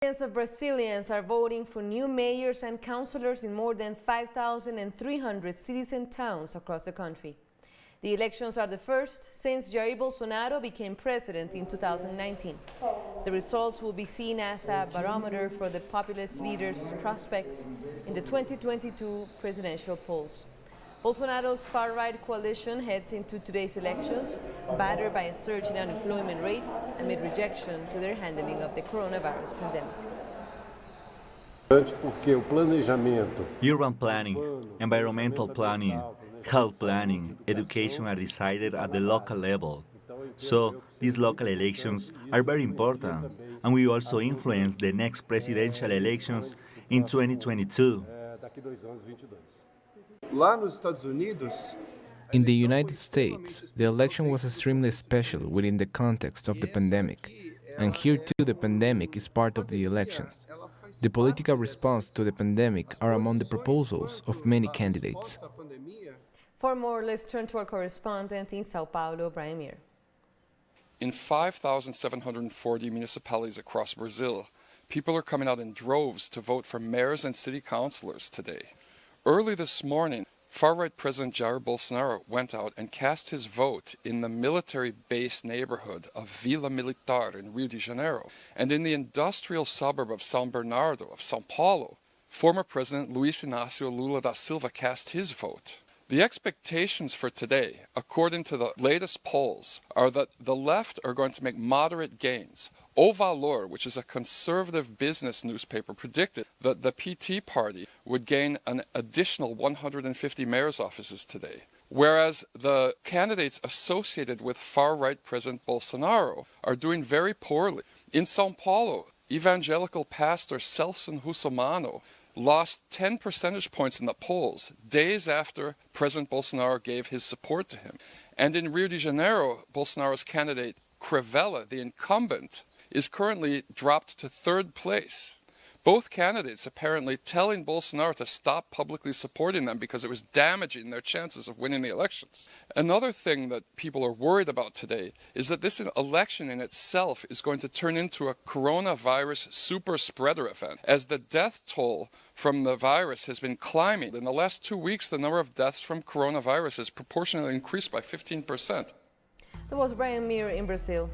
Millions of Brazilians are voting for new mayors and councillors in more than 5,300 cities and towns across the country. The elections are the first since Jair Bolsonaro became president in 2019. The results will be seen as a barometer for the populist leader's prospects in the 2022 presidential polls. Bolsonaro's far-right coalition heads into today's elections, battered by a surge in unemployment rates amid rejection to their handling of the coronavirus pandemic. Urban planning, environmental planning, health planning, education are decided at the local level. So, these local elections are very important, and will also influence the next presidential elections in 2022. In the United States, the election was extremely special within the context of the pandemic, and here too the pandemic is part of the elections. The political response to the pandemic are among the proposals of many candidates. For more, let's turn to our correspondent in Sao Paulo, Brian Muir. In 5,740 municipalities across Brazil, people are coming out in droves to vote for mayors and city councilors today. Early this morning, far-right President Jair Bolsonaro went out and cast his vote in the military-based neighborhood of Vila Militar in Rio de Janeiro, and in the industrial suburb of São Bernardo of São Paulo, former President Luiz Inácio Lula da Silva cast his vote. The expectations for today, according to the latest polls, are that the left are going to make moderate gains. O Valor, which is a conservative business newspaper, predicted that the PT party would gain an additional 150 mayor's offices today, whereas the candidates associated with far-right President Bolsonaro are doing very poorly. In São Paulo, evangelical pastor Celso Russomano lost 10 percentage points in the polls days after President Bolsonaro gave his support to him. And in Rio de Janeiro, Bolsonaro's candidate Crivella, the incumbent, is currently dropped to third place. Both candidates apparently telling Bolsonaro to stop publicly supporting them because it was damaging their chances of winning the elections. Another thing that people are worried about today is that this election in itself is going to turn into a coronavirus super spreader event, as the death toll from the virus has been climbing. In the last 2 weeks, the number of deaths from coronavirus has proportionally increased by 15%. That was Brian Muir in Brazil.